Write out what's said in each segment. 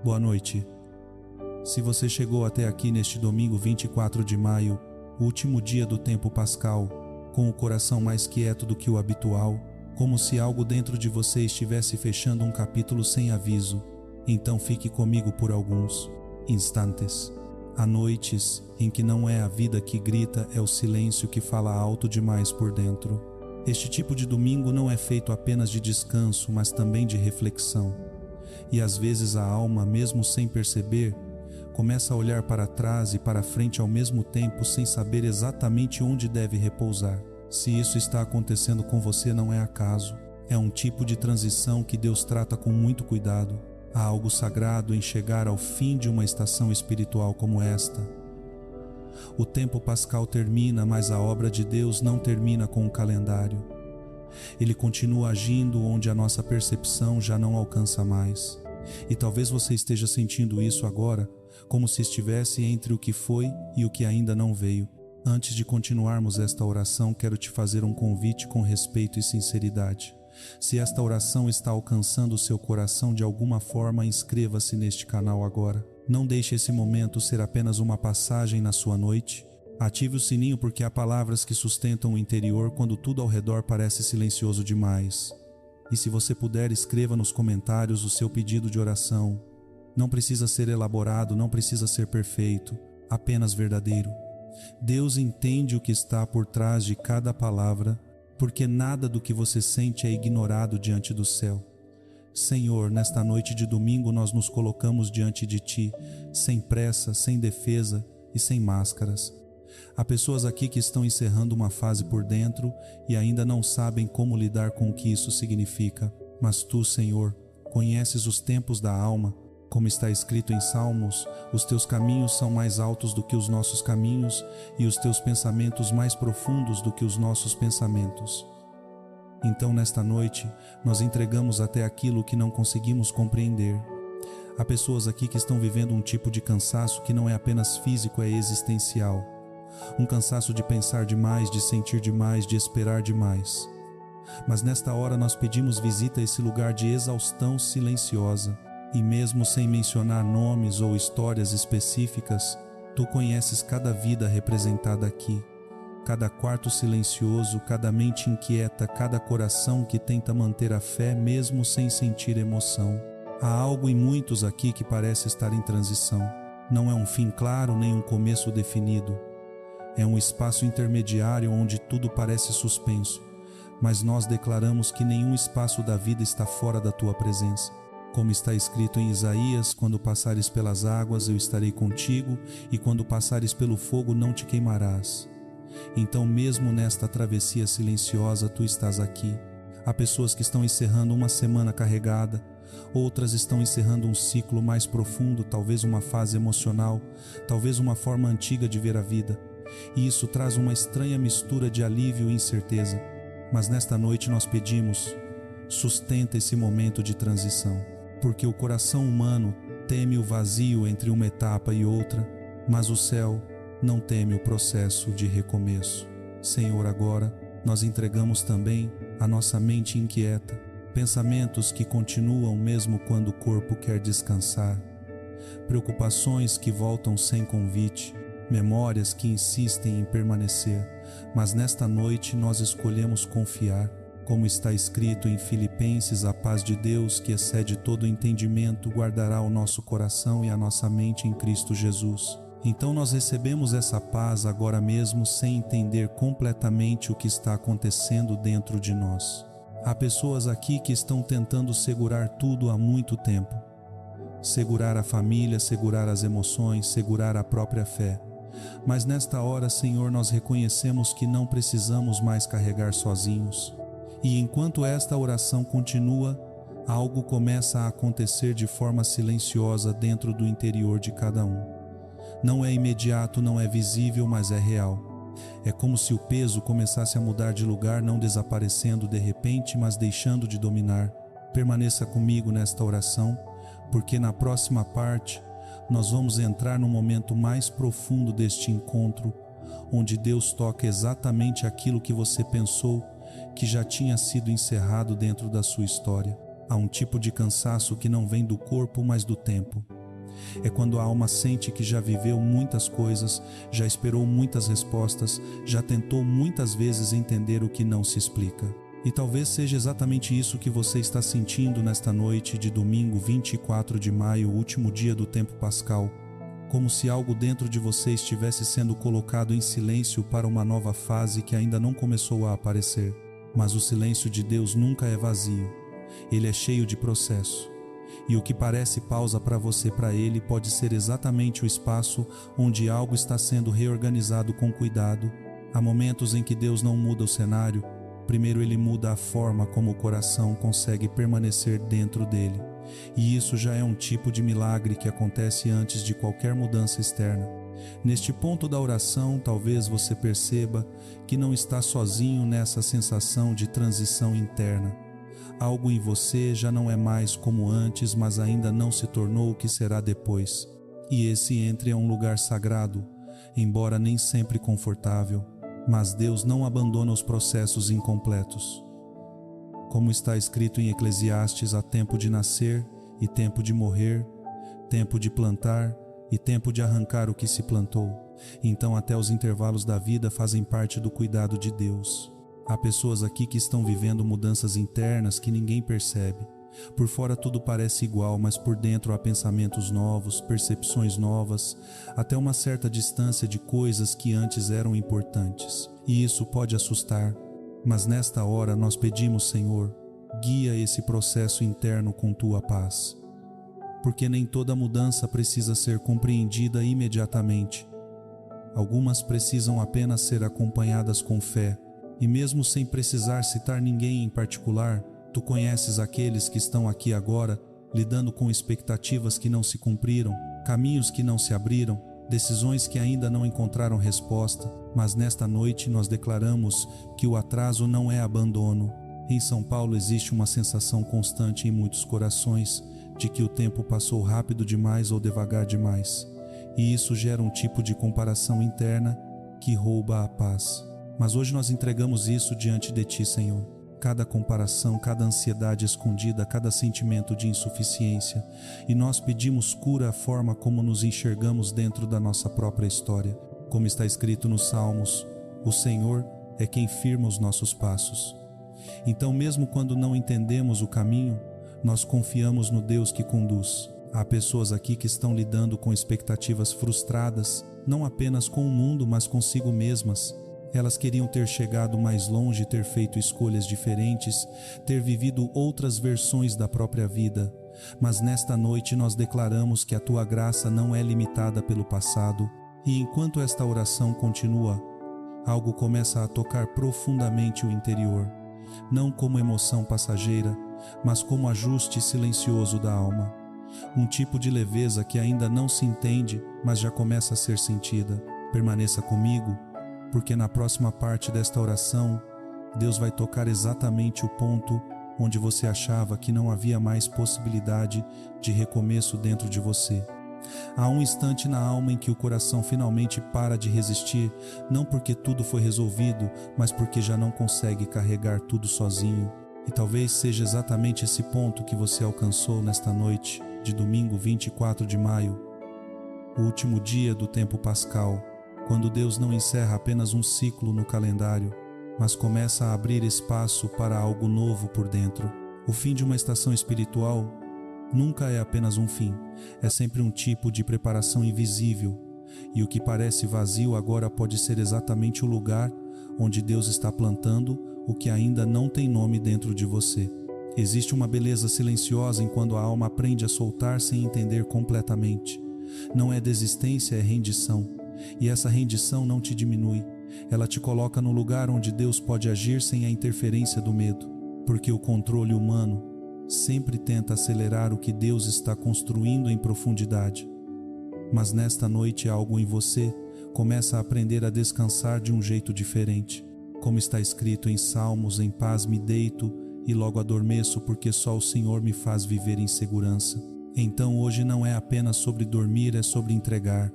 Boa noite. Se você chegou até aqui neste domingo 24 de maio, último dia do tempo pascal, com o coração mais quieto do que o habitual, como se algo dentro de você estivesse fechando um capítulo sem aviso, então fique comigo por alguns instantes. Há noites em que não é a vida que grita, é o silêncio que fala alto demais por dentro. Este tipo de domingo não é feito apenas de descanso, mas também de reflexão. E às vezes a alma, mesmo sem perceber, começa a olhar para trás e para frente ao mesmo tempo sem saber exatamente onde deve repousar. Se isso está acontecendo com você, não é acaso. É um tipo de transição que Deus trata com muito cuidado. Há algo sagrado em chegar ao fim de uma estação espiritual como esta. O tempo pascal termina, mas a obra de Deus não termina com o calendário. Ele continua agindo onde a nossa percepção já não alcança mais. E talvez você esteja sentindo isso agora, como se estivesse entre o que foi e o que ainda não veio. Antes de continuarmos esta oração, quero te fazer um convite com respeito e sinceridade. Se esta oração está alcançando o seu coração de alguma forma, inscreva-se neste canal agora. Não deixe esse momento ser apenas uma passagem na sua noite. Ative o sininho, porque há palavras que sustentam o interior quando tudo ao redor parece silencioso demais. E se você puder, escreva nos comentários o seu pedido de oração. Não precisa ser elaborado, não precisa ser perfeito, apenas verdadeiro. Deus entende o que está por trás de cada palavra, porque nada do que você sente é ignorado diante do céu. Senhor, nesta noite de domingo nós nos colocamos diante de Ti, sem pressa, sem defesa e sem máscaras. Há pessoas aqui que estão encerrando uma fase por dentro e ainda não sabem como lidar com o que isso significa. Mas Tu, Senhor, conheces os tempos da alma. Como está escrito em Salmos, os Teus caminhos são mais altos do que os nossos caminhos e os Teus pensamentos mais profundos do que os nossos pensamentos. Então, nesta noite, nós entregamos até aquilo que não conseguimos compreender. Há pessoas aqui que estão vivendo um tipo de cansaço que não é apenas físico, é existencial. Um cansaço de pensar demais, de sentir demais, de esperar demais. Mas nesta hora nós pedimos visita a esse lugar de exaustão silenciosa. E mesmo sem mencionar nomes ou histórias específicas, Tu conheces cada vida representada aqui. Cada quarto silencioso, cada mente inquieta, cada coração que tenta manter a fé mesmo sem sentir emoção. Há algo em muitos aqui que parece estar em transição. Não é um fim claro nem um começo definido. É um espaço intermediário onde tudo parece suspenso, mas nós declaramos que nenhum espaço da vida está fora da Tua presença. Como está escrito em Isaías, quando passares pelas águas eu estarei contigo, e quando passares pelo fogo não te queimarás. Então mesmo nesta travessia silenciosa Tu estás aqui. Há pessoas que estão encerrando uma semana carregada, outras estão encerrando um ciclo mais profundo, talvez uma fase emocional, talvez uma forma antiga de ver a vida. E isso traz uma estranha mistura de alívio e incerteza. Mas nesta noite nós pedimos, sustenta esse momento de transição, porque o coração humano teme o vazio entre uma etapa e outra, mas o céu não teme o processo de recomeço. Senhor, agora nós entregamos também a nossa mente inquieta, pensamentos que continuam mesmo quando o corpo quer descansar, preocupações que voltam sem convite, memórias que insistem em permanecer, mas nesta noite nós escolhemos confiar. Como está escrito em Filipenses, a paz de Deus, que excede todo entendimento, guardará o nosso coração e a nossa mente em Cristo Jesus. Então nós recebemos essa paz agora mesmo sem entender completamente o que está acontecendo dentro de nós. Há pessoas aqui que estão tentando segurar tudo há muito tempo. Segurar a família, segurar as emoções, segurar a própria fé. Mas nesta hora, Senhor, nós reconhecemos que não precisamos mais carregar sozinhos. E enquanto esta oração continua, algo começa a acontecer de forma silenciosa dentro do interior de cada um. Não é imediato, não é visível, mas é real. É como se o peso começasse a mudar de lugar, não desaparecendo de repente, mas deixando de dominar. Permaneça comigo nesta oração, porque na próxima parte nós vamos entrar no momento mais profundo deste encontro, onde Deus toca exatamente aquilo que você pensou que já tinha sido encerrado dentro da sua história. Há um tipo de cansaço que não vem do corpo, mas do tempo. É quando a alma sente que já viveu muitas coisas, já esperou muitas respostas, já tentou muitas vezes entender o que não se explica. E talvez seja exatamente isso que você está sentindo nesta noite de domingo 24 de maio, último dia do tempo pascal, como se algo dentro de você estivesse sendo colocado em silêncio para uma nova fase que ainda não começou a aparecer. Mas o silêncio de Deus nunca é vazio, ele é cheio de processo. E o que parece pausa para você, para Ele, pode ser exatamente o espaço onde algo está sendo reorganizado com cuidado. Há momentos em que Deus não muda o cenário, primeiro Ele muda a forma como o coração consegue permanecer dentro dele. E isso já é um tipo de milagre que acontece antes de qualquer mudança externa. Neste ponto da oração, talvez você perceba que não está sozinho nessa sensação de transição interna. Algo em você já não é mais como antes, mas ainda não se tornou o que será depois. E esse entre é um lugar sagrado, embora nem sempre confortável, mas Deus não abandona os processos incompletos. Como está escrito em Eclesiastes, há tempo de nascer e tempo de morrer, tempo de plantar e tempo de arrancar o que se plantou. Então até os intervalos da vida fazem parte do cuidado de Deus. Há pessoas aqui que estão vivendo mudanças internas que ninguém percebe. Por fora tudo parece igual, mas por dentro há pensamentos novos, percepções novas, até uma certa distância de coisas que antes eram importantes. E isso pode assustar, mas nesta hora nós pedimos, Senhor, guia esse processo interno com Tua paz. Porque nem toda mudança precisa ser compreendida imediatamente. Algumas precisam apenas ser acompanhadas com fé. E mesmo sem precisar citar ninguém em particular, Tu conheces aqueles que estão aqui agora, lidando com expectativas que não se cumpriram, caminhos que não se abriram, decisões que ainda não encontraram resposta, mas nesta noite nós declaramos que o atraso não é abandono. Em São Paulo existe uma sensação constante em muitos corações de que o tempo passou rápido demais ou devagar demais, e isso gera um tipo de comparação interna que rouba a paz. Mas hoje nós entregamos isso diante de Ti, Senhor. Cada comparação, cada ansiedade escondida, cada sentimento de insuficiência. E nós pedimos cura à forma como nos enxergamos dentro da nossa própria história. Como está escrito nos Salmos, o Senhor é quem firma os nossos passos. Então, mesmo quando não entendemos o caminho, nós confiamos no Deus que conduz. Há pessoas aqui que estão lidando com expectativas frustradas, não apenas com o mundo, mas consigo mesmas. Elas queriam ter chegado mais longe, ter feito escolhas diferentes, ter vivido outras versões da própria vida. Mas nesta noite nós declaramos que a Tua graça não é limitada pelo passado. E enquanto esta oração continua, algo começa a tocar profundamente o interior. Não como emoção passageira, mas como ajuste silencioso da alma. Um tipo de leveza que ainda não se entende, mas já começa a ser sentida. Permaneça comigo, porque na próxima parte desta oração, Deus vai tocar exatamente o ponto onde você achava que não havia mais possibilidade de recomeço dentro de você. Há um instante na alma em que o coração finalmente para de resistir, não porque tudo foi resolvido, mas porque já não consegue carregar tudo sozinho. E talvez seja exatamente esse ponto que você alcançou nesta noite de domingo 24 de maio, o último dia do tempo pascal, quando Deus não encerra apenas um ciclo no calendário, mas começa a abrir espaço para algo novo por dentro. O fim de uma estação espiritual nunca é apenas um fim, é sempre um tipo de preparação invisível, e o que parece vazio agora pode ser exatamente o lugar onde Deus está plantando o que ainda não tem nome dentro de você. Existe uma beleza silenciosa em quando a alma aprende a soltar sem entender completamente. Não é desistência, é rendição. E essa rendição não te diminui. Ela te coloca no lugar onde Deus pode agir sem a interferência do medo. Porque o controle humano sempre tenta acelerar o que Deus está construindo em profundidade. Mas nesta noite algo em você começa a aprender a descansar de um jeito diferente. Como está escrito em Salmos, em paz me deito e logo adormeço, porque só o Senhor me faz viver em segurança. Então hoje não é apenas sobre dormir, é sobre entregar.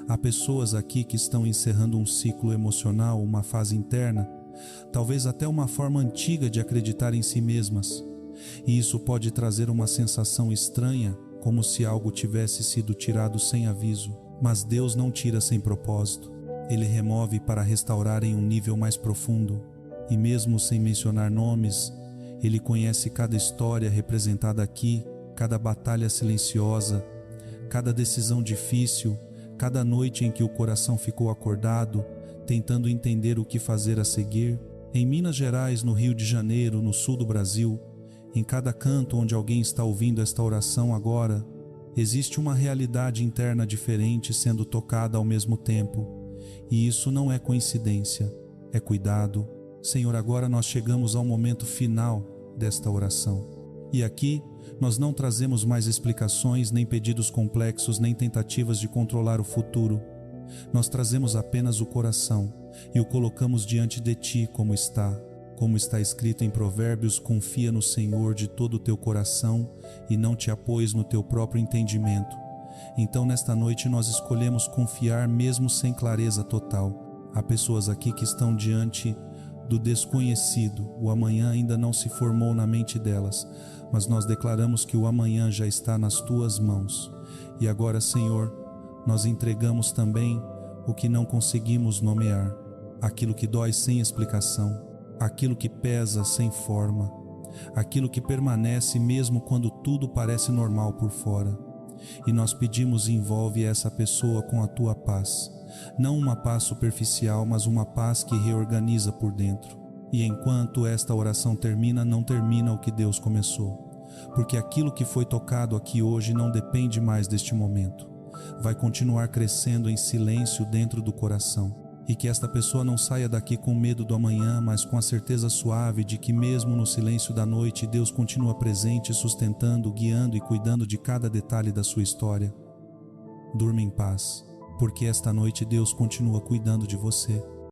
Há pessoas aqui que estão encerrando um ciclo emocional, uma fase interna, talvez até uma forma antiga de acreditar em si mesmas. e isso pode trazer uma sensação estranha, como se algo tivesse sido tirado sem aviso. Mas Deus não tira sem propósito. Ele remove para restaurar em um nível mais profundo. E mesmo sem mencionar nomes, Ele conhece cada história representada aqui, cada batalha silenciosa, cada decisão difícil, cada noite em que o coração ficou acordado, tentando entender o que fazer a seguir. Em Minas Gerais, no Rio de Janeiro, no sul do Brasil, em cada canto onde alguém está ouvindo esta oração agora, existe uma realidade interna diferente sendo tocada ao mesmo tempo. E isso não é coincidência, é cuidado. Senhor, agora nós chegamos ao momento final desta oração. E aqui, nós não trazemos mais explicações, nem pedidos complexos, nem tentativas de controlar o futuro. Nós trazemos apenas o coração e o colocamos diante de Ti como está. Como está escrito em Provérbios, confia no Senhor de todo o teu coração e não te apoies no teu próprio entendimento. Então, nesta noite, nós escolhemos confiar mesmo sem clareza total. Há pessoas aqui que estão diante do desconhecido. O amanhã ainda não se formou na mente delas, mas nós declaramos que o amanhã já está nas tuas mãos. E agora, Senhor, nós entregamos também o que não conseguimos nomear, aquilo que dói sem explicação, aquilo que pesa sem forma, aquilo que permanece mesmo quando tudo parece normal por fora. E nós pedimos: envolve essa pessoa com a tua paz, não uma paz superficial, mas uma paz que reorganiza por dentro. E enquanto esta oração termina, não termina o que Deus começou, porque aquilo que foi tocado aqui hoje não depende mais deste momento, vai continuar crescendo em silêncio dentro do coração. E que esta pessoa não saia daqui com medo do amanhã, mas com a certeza suave de que mesmo no silêncio da noite, Deus continua presente, sustentando, guiando e cuidando de cada detalhe da sua história. Durma em paz, porque esta noite Deus continua cuidando de você.